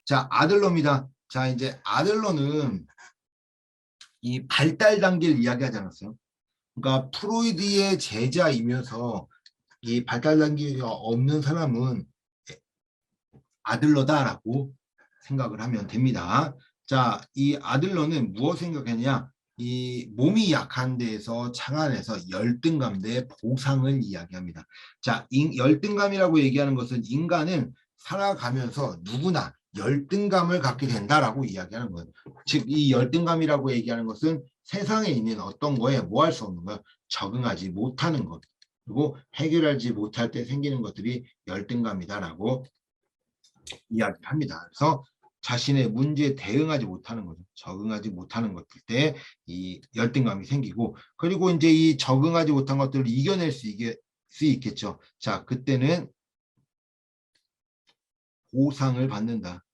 자, 아들러입니다. 자, 이제 아들러는 이 발달 단계를 이야기하지 않았어요. 그러니까 프로이드의 제자이면서 이 발달 단계가 없는 사람은 아들러다라고 생각을 하면 됩니다. 자, 이 아들러는 무엇 생각했냐? 이 몸이 약한 데에서 착안해서 열등감 대 보상을 이야기합니다. 자, 열등감이라고 얘기하는 것은 인간은 살아가면서 누구나 열등감을 갖게 된다라고 이야기하는 거예요. 즉, 이 열등감이라고 얘기하는 것은 세상에 있는 어떤 거에 뭐 할 수 없는 거예요? 적응하지 못하는 것. 그리고 해결하지 못할 때 생기는 것들이 열등감이다라고 이야기합니다. 그래서 자신의 문제에 대응하지 못하는 거죠. 적응하지 못하는 것들 때 이 열등감이 생기고, 그리고 이제 이 적응하지 못한 것들을 이겨낼 수 있겠죠. 자, 그때는 보상을 받는다.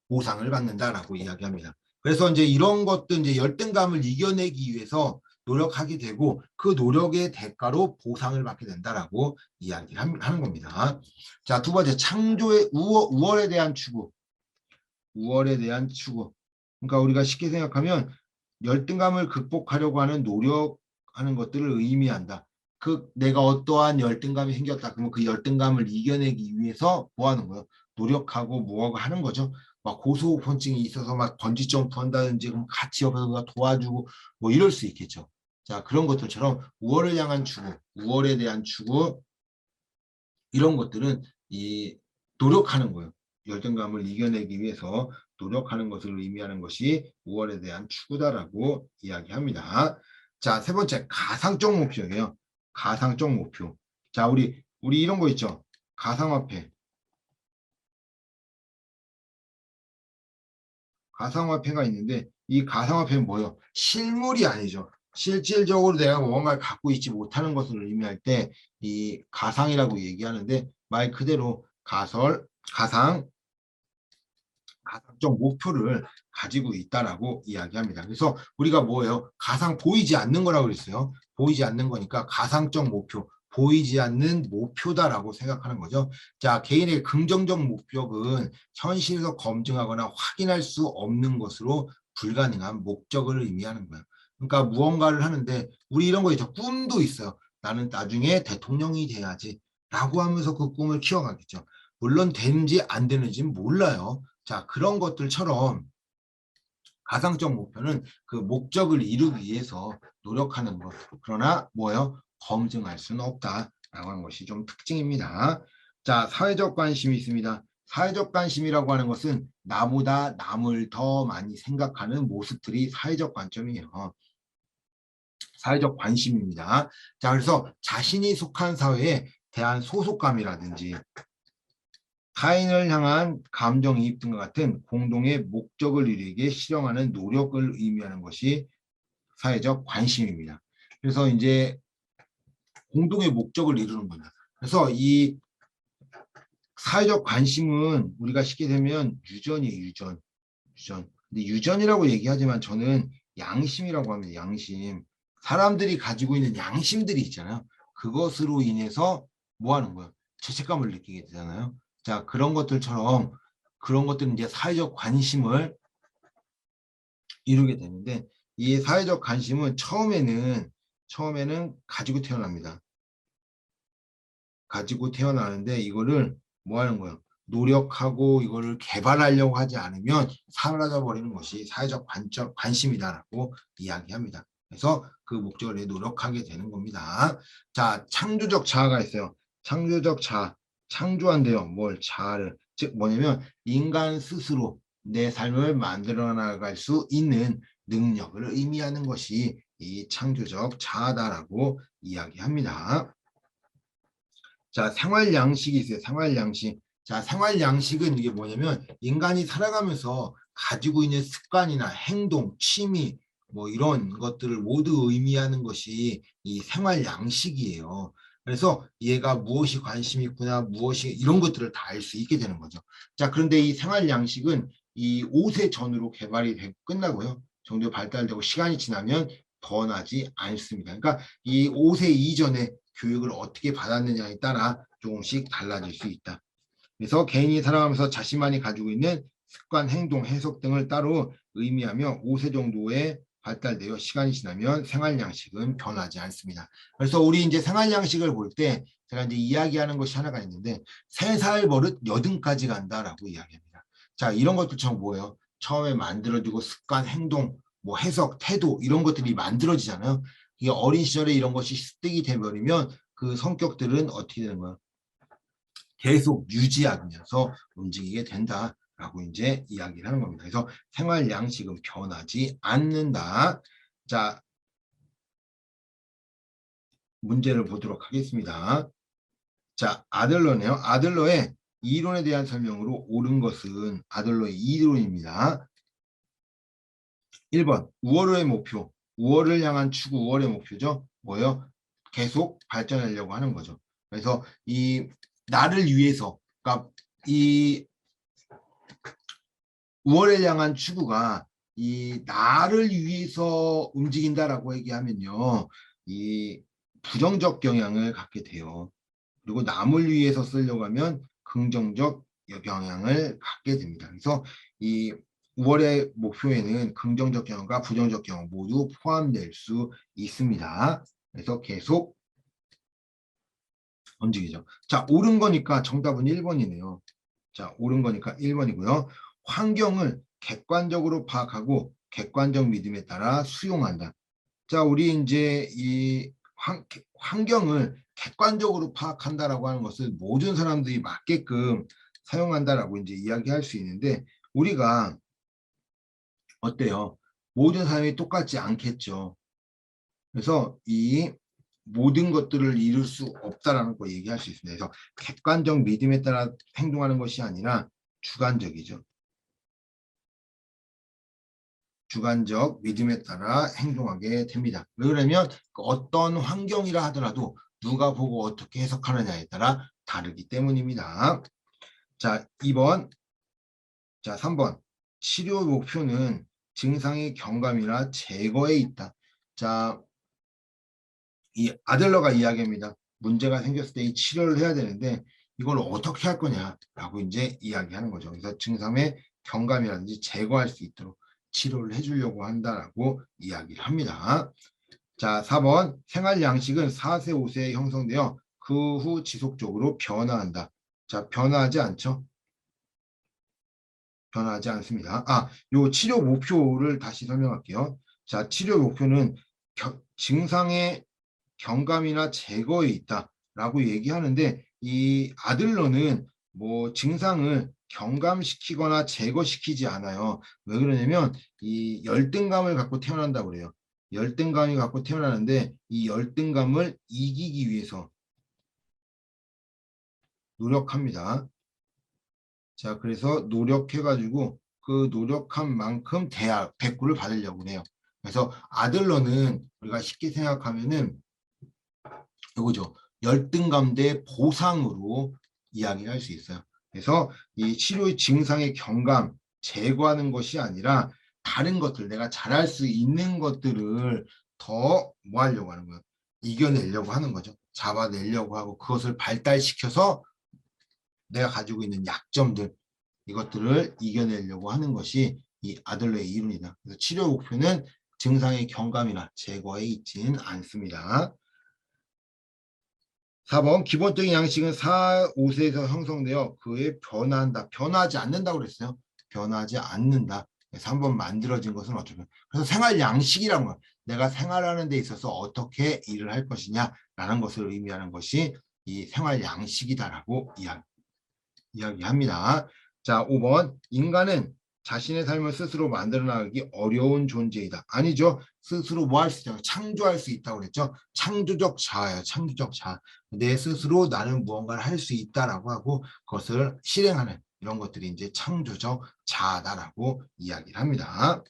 보상을 받는다라고 이야기합니다. 그래서 이제 이런 것들 이제 열등감을 이겨내기 위해서 노력하게 되고 그 노력의 대가로 보상을 받게 된다라고 이야기하는 겁니다. 자, 두 번째 창조의 우월에 대한 추구. 우월에 대한 추구. 그러니까 우리가 쉽게 생각하면 열등감을 극복하려고 하는 노력하는 것들을 의미한다. 그 내가 어떠한 열등감이 생겼다. 그러면 그 열등감을 이겨내기 위해서 뭐 하는 거예요? 노력하고 뭐하고 하는 거죠. 막 고소공포증이 있어서 막 번지 점프 한다든지 그럼 같이 옆에서 도와주고 뭐 이럴 수 있겠죠. 자, 그런 것들처럼 우월을 향한 추구, 우월에 대한 추구 이런 것들은 이 노력하는 거예요. 열등감을 이겨내기 위해서 노력하는 것을 의미하는 것이 우월에 대한 추구다라고 이야기합니다. 자, 세 번째 가상적 목표예요. 가상적 목표. 자, 우리 이런 거 있죠. 가상화폐. 가상화폐가 있는데 이 가상화폐는 뭐예요? 실물이 아니죠. 실질적으로 내가 뭔가를 갖고 있지 못하는 것을 의미할 때 이 가상이라고 얘기하는데 말 그대로 가상, 가상적 목표를 가지고 있다라고 이야기합니다. 그래서 우리가 뭐예요? 가상 보이지 않는 거라고 그랬어요. 보이지 않는 거니까 가상적 목표, 보이지 않는 목표다라고 생각하는 거죠. 자, 개인의 긍정적 목표는 현실에서 검증하거나 확인할 수 없는 것으로 불가능한 목적을 의미하는 거예요. 그러니까 무언가를 하는데 우리 이런 거 있죠. 꿈도 있어요. 나는 나중에 대통령이 돼야지 라고 하면서 그 꿈을 키워가겠죠. 물론 되는지 안 되는지는 몰라요. 자, 그런 것들처럼 가상적 목표는 그 목적을 이루기 위해서 노력하는 것. 그러나 뭐예요? 검증할 수는 없다라고 하는 것이 좀 특징입니다. 자, 사회적 관심이 있습니다. 사회적 관심이라고 하는 것은 나보다 남을 더 많이 생각하는 모습들이 사회적 관점이에요. 사회적 관심입니다. 자, 그래서 자신이 속한 사회에 대한 소속감이라든지 타인을 향한 감정이입 등과 같은 공동의 목적을 이루기 위해 실행하는 노력을 의미하는 것이 사회적 관심입니다. 그래서 이제 공동의 목적을 이루는 거다. 그래서 이 사회적 관심은 우리가 쉽게 되면 유전이에요, 유전. 유전. 근데 유전이라고 얘기하지만 저는 양심이라고 합니다, 양심. 사람들이 가지고 있는 양심들이 있잖아요. 그것으로 인해서 뭐 하는 거예요? 죄책감을 느끼게 되잖아요. 자, 그런 것들처럼 그런 것들은 이제 사회적 관심을 이루게 되는데 이 사회적 관심은 처음에는 가지고 태어납니다. 가지고 태어나는데 이거를 뭐 하는 거예요? 노력하고 이거를 개발하려고 하지 않으면 사라져 버리는 것이 사회적 관심이다라고 이야기합니다. 그래서 그 목적을 위해 노력하게 되는 겁니다. 자, 창조적 자아가 있어요. 창조적 자아, 창조한대요. 뭘 자아를. 즉 뭐냐면 인간 스스로 내 삶을 만들어 나갈 수 있는 능력을 의미하는 것이 이 창조적 자아다라고 이야기합니다. 자, 생활 양식이 있어요. 생활 양식. 자, 생활 양식은 이게 뭐냐면 인간이 살아가면서 가지고 있는 습관이나 행동, 취미, 뭐 이런 것들을 모두 의미하는 것이 이 생활 양식이에요. 그래서 얘가 무엇이 관심이 있구나, 무엇이 이런 것들을 다 알 수 있게 되는 거죠. 자, 그런데 이 생활 양식은 이 5세 전후로 개발이 되고 끝나고요. 정도 발달되고 시간이 지나면 변하지 않습니다. 그러니까 이 5세 이전에 교육을 어떻게 받았느냐에 따라 조금씩 달라질 수 있다. 그래서 개인이 살아가면서 자신만이 가지고 있는 습관, 행동, 해석 등을 따로 의미하며 5세 정도에 발달되어 시간이 지나면 생활 양식은 변하지 않습니다. 그래서 우리 이제 생활 양식을 볼 때 제가 이제 이야기하는 것이 하나가 있는데 3살 버릇 여든까지 간다라고 이야기합니다. 자, 이런 것들처럼 뭐예요? 처음에 만들어지고 습관, 행동, 뭐 해석, 태도 이런 것들이 만들어지잖아요. 이게 어린 시절에 이런 것이 습득이 돼버리면 그 성격들은 어떻게 되는 거예요? 계속 유지하면서 움직이게 된다라고 이제 이야기를 하는 겁니다. 그래서 생활 양식은 변하지 않는다. 자, 문제를 보도록 하겠습니다. 자, 아들러네요. 아들러의 이론에 대한 설명으로 옳은 것은 아들러의 이론입니다. 1번 우월의 목표. 우월을 향한 추구, 우월의 목표죠. 뭐예요? 계속 발전하려고 하는 거죠. 그래서 이 나를 위해서, 그러니까 이 우월을 향한 추구가 이 나를 위해서 움직인다라고 얘기하면요, 이 부정적 경향을 갖게 돼요. 그리고 남을 위해서 쓰려고 하면 긍정적 영향을 갖게 됩니다. 그래서 이 5월의 목표에는 긍정적 경험과 부정적 경험 모두 포함될 수 있습니다. 그래서 계속 움직이죠. 자, 옳은 거니까 정답은 1번이네요. 자, 옳은 거니까 1번이고요. 환경을 객관적으로 파악하고 객관적 믿음에 따라 수용한다. 자, 우리 이제 이 환경을 객관적으로 파악한다라고 하는 것을 모든 사람들이 맞게끔 사용한다라고 이제 이야기할 수 있는데 우리가 어때요? 모든 사람이 똑같지 않겠죠. 그래서 이 모든 것들을 이룰 수 없다라는 거 얘기할 수 있습니다. 그래서 객관적 믿음에 따라 행동하는 것이 아니라 주관적이죠. 주관적 믿음에 따라 행동하게 됩니다. 왜 그러면 어떤 환경이라 하더라도 누가 보고 어떻게 해석하느냐에 따라 다르기 때문입니다. 자, 2번. 자, 3번. 치료 목표는 증상의 경감이나 제거에 있다. 자, 이 아들러가 이야기합니다. 문제가 생겼을 때 이 치료를 해야 되는데 이걸 어떻게 할 거냐라고 이제 이야기하는 거죠. 그래서 증상의 경감이라든지 제거할 수 있도록 치료를 해주려고 한다라고 이야기를 합니다. 자, 4번 생활 양식은 4세, 5세에 형성되어 그 후 지속적으로 변화한다. 자, 변화하지 않죠? 변화하지 않습니다. 아, 요 치료 목표를 다시 설명할게요. 자, 치료 목표는 증상의 경감이나 제거에 있다라고 얘기하는데 이 아들러는 뭐 증상을 경감시키거나 제거시키지 않아요. 왜 그러냐면 이 열등감을 갖고 태어난다고 그래요. 열등감이 갖고 태어나는데 이 열등감을 이기기 위해서 노력합니다. 자, 그래서 노력해가지고 그 노력한 만큼 대꾸를 받으려고 해요. 그래서 아들러는 우리가 쉽게 생각하면은 이거죠. 열등감 대 보상으로 이야기할 수 있어요. 그래서 이 치료의 증상의 경감, 제거하는 것이 아니라 다른 것들, 내가 잘할 수 있는 것들을 더 뭐 하려고 하는 거예요? 이겨내려고 하는 거죠. 잡아내려고 하고 그것을 발달시켜서 내가 가지고 있는 약점들, 이것들을 이겨내려고 하는 것이 이 아들러의 이론이다. 그래서 치료 목표는 증상의 경감이나 제거에 있지는 않습니다. 4번 기본적인 양식은 4, 5세에서 형성되어 그에 변화한다. 변하지 않는다고 그랬어요. 변하지 않는다. 그래서 한번 만들어진 것은 어쩌면 그래서 생활 양식이라는 건 내가 생활하는 데 있어서 어떻게 일을 할 것이냐라는 것을 의미하는 것이 이 생활 양식이다라고 이야기합니다. 자, 5번 인간은 자신의 삶을 스스로 만들어 나가기 어려운 존재이다. 아니죠. 스스로 뭐 할 수 있다. 창조할 수 있다고 그랬죠. 창조적 자아예요. 창조적 자아. 내 스스로 나는 무언가를 할 수 있다라고 하고 그것을 실행하는 이런 것들이 이제 창조적 자아다라고 이야기를 합니다.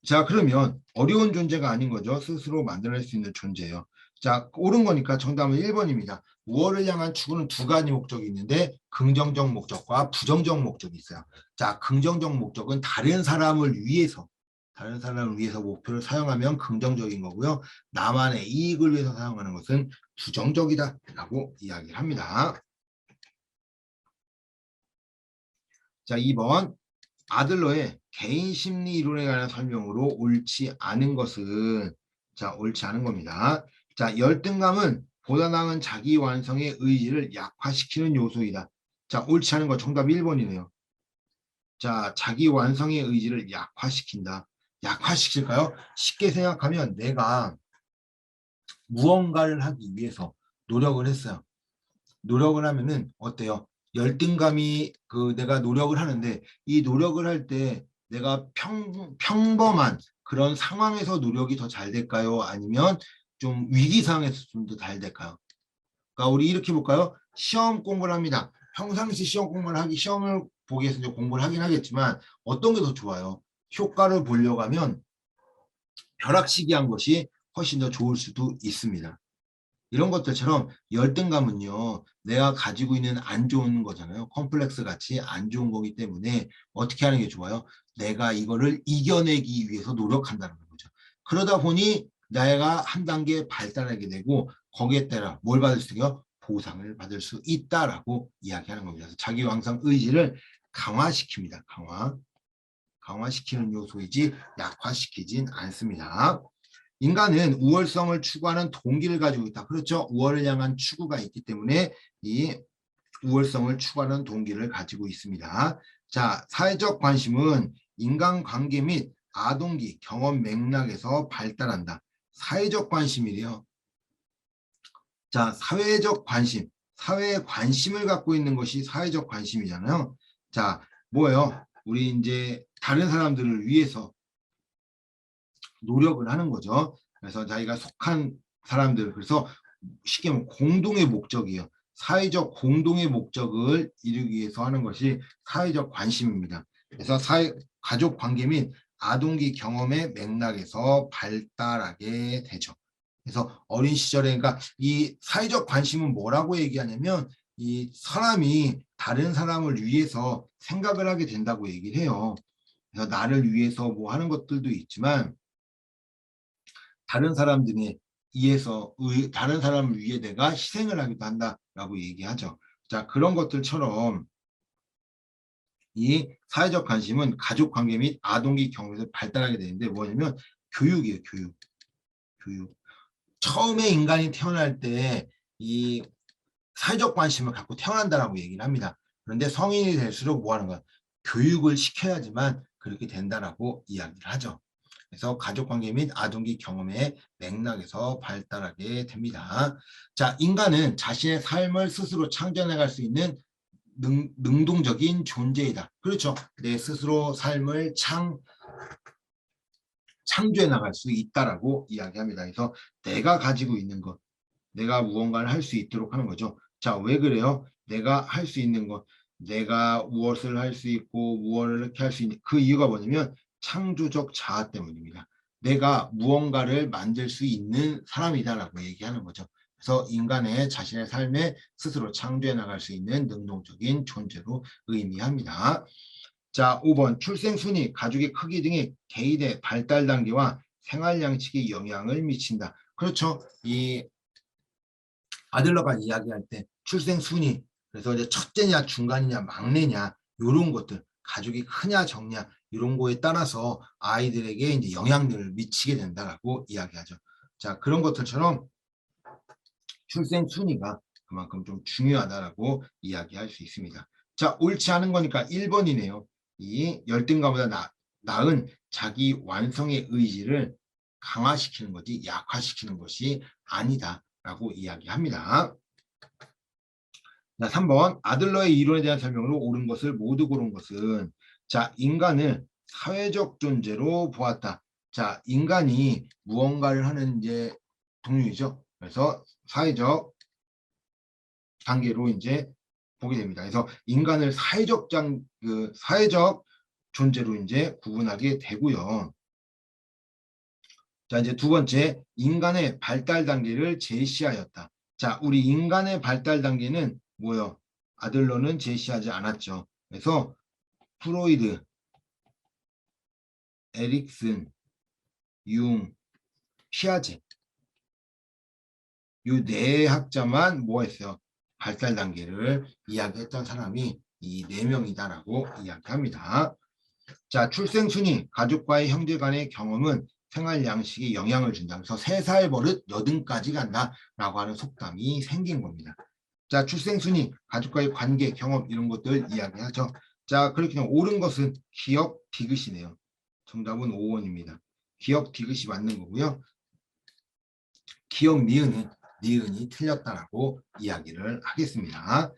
자, 그러면 어려운 존재가 아닌 거죠. 스스로 만들어낼 수 있는 존재예요. 자, 옳은 거니까 정답은 1번입니다. 우월을 향한 추구는 두 가지 목적이 있는데 긍정적 목적과 부정적 목적이 있어요. 자, 긍정적 목적은 다른 사람을 위해서 다른 사람을 위해서 목표를 사용하면 긍정적인 거고요. 나만의 이익을 위해서 사용하는 것은 부정적이다 라고 이야기를 합니다. 자, 2번 아들러의 개인 심리 이론에 관한 설명으로 옳지 않은 것은 자, 옳지 않은 겁니다. 자, 열등감은 보다 나은 자기 완성의 의지를 약화시키는 요소이다. 자, 옳지 않은 거 정답 1번이네요. 자, 자기 완성의 의지를 약화시킨다. 약화시킬까요? 쉽게 생각하면 내가 무언가를 하기 위해서 노력을 했어요. 노력을 하면은 어때요? 열등감이 내가 노력을 하는데 이 노력을 할 때 내가 평범한 그런 상황에서 노력이 더 잘 될까요? 아니면 좀 위기 상황에서 좀 더 잘 될까요? 그러니까 우리 이렇게 볼까요? 시험 공부를 합니다. 평상시 시험 공부를 시험을 보기 위해서 이제 공부를 하긴 하겠지만 어떤 게 더 좋아요? 효과를 보려고 하면 벼락치기 한 것이 훨씬 더 좋을 수도 있습니다. 이런 것들처럼 열등감은요, 내가 가지고 있는 안 좋은 거잖아요. 컴플렉스 같이 안 좋은 거기 때문에 어떻게 하는 게 좋아요? 내가 이거를 이겨내기 위해서 노력한다는 거죠. 그러다 보니 내가 한 단계 발달하게 되고 거기에 따라 뭘 받을 수 있어요? 보상을 받을 수 있다라고 이야기하는 겁니다. 그래서 자기 완성 의지를 강화시킵니다. 강화시키는 요소이지 약화시키진 않습니다. 인간은 우월성을 추구하는 동기를 가지고 있다. 그렇죠? 우월을 향한 추구가 있기 때문에 이 우월성을 추구하는 동기를 가지고 있습니다. 자, 사회적 관심은 인간관계 및 아동기, 경험 맥락에서 발달한다. 사회적 관심이래요. 자, 사회적 관심. 사회에 관심을 갖고 있는 것이 사회적 관심이잖아요. 자, 뭐예요? 우리 이제 다른 사람들을 위해서 노력을 하는 거죠. 그래서 자기가 속한 사람들, 그래서 쉽게 말하면 공동의 목적이에요. 사회적 공동의 목적을 이루기 위해서 하는 것이 사회적 관심입니다. 그래서 가족 관계 및 아동기 경험의 맥락에서 발달하게 되죠. 그래서 어린 시절에, 그러니까 이 사회적 관심은 뭐라고 얘기하냐면 이 사람이 다른 사람을 위해서 생각을 하게 된다고 얘기를 해요. 그래서 나를 위해서 뭐 하는 것들도 있지만 다른 사람들이 다른 사람을 위해 내가 희생을 하기도 한다라고 얘기하죠. 자, 그런 것들처럼 이 사회적 관심은 가족 관계 및 아동기 경험에서 발달하게 되는데 뭐냐면 교육이에요, 교육. 처음에 인간이 태어날 때 이 사회적 관심을 갖고 태어난다라고 얘기를 합니다. 그런데 성인이 될수록 뭐 하는 거야? 교육을 시켜야지만 그렇게 된다라고 이야기를 하죠. 그래서 가족관계 및 아동기 경험의 맥락에서 발달하게 됩니다. 자, 인간은 자신의 삶을 스스로 창조해나갈 수 있는 능동적인 존재이다. 그렇죠. 내 스스로 삶을 창조해 나갈 수 있다라고 이야기합니다. 그래서 내가 가지고 있는 것, 내가 무언가를 할 수 있도록 하는 거죠. 자, 왜 그래요? 내가 할 수 있는 것, 내가 무엇을 할 수 있고 무엇을 이렇게 할 수 있는 그 이유가 뭐냐면 창조적 자아 때문입니다. 내가 무언가를 만들 수 있는 사람이다라고 얘기하는 거죠. 그래서 인간의 자신의 삶에 스스로 창조해 나갈 수 있는 능동적인 존재로 의미합니다. 자, 5번 출생 순위, 가족의 크기 등이 개인의 발달 단계와 생활 양식에 영향을 미친다. 그렇죠. 이 아들러가 이야기할 때 출생 순위, 그래서 이제 첫째냐 중간이냐 막내냐 이런 것들, 가족이 크냐 적냐 이런 거에 따라서 아이들에게 이제 영향을 미치게 된다라고 이야기하죠. 자, 그런 것들처럼 출생 순위가 그만큼 좀 중요하다라고 이야기할 수 있습니다. 자, 옳지 않은 거니까 1번이네요. 이 열등감보다 나은 자기 완성의 의지를 강화시키는 거지 약화시키는 것이 아니다라고 이야기합니다. 자, 3번 아들러의 이론에 대한 설명으로 옳은 것을 모두 고른 것은 자, 인간을 사회적 존재로 보았다. 자, 인간이 무언가를 하는 이제 동료이죠. 그래서 사회적 단계로 이제 보게 됩니다. 그래서 인간을 사회적 존재로 이제 구분하게 되고요. 자, 이제 두 번째, 인간의 발달 단계를 제시하였다. 자, 우리 인간의 발달 단계는 뭐요? 아들러는 제시하지 않았죠. 그래서 프로이드, 에릭슨, 융, 피아제. 이 네 학자만 뭐 했어요? 발달 단계를 이야기했던 사람이 이 네 명이다라고 이야기합니다. 자, 출생 순위, 가족과의 형제 간의 경험은 생활 양식에 영향을 준다. 그래서 3살 버릇 여든까지 간다라고 하는 속담이 생긴 겁니다. 자, 출생 순위, 가족과의 관계, 경험 이런 것들 이야기하죠. 자, 그렇게 옳은 것은 기억, 디귿이네요. 정답은 5번입니다. 기억, 디귿이 맞는 거고요. 기억, 니은이 틀렸다라고 이야기를 하겠습니다.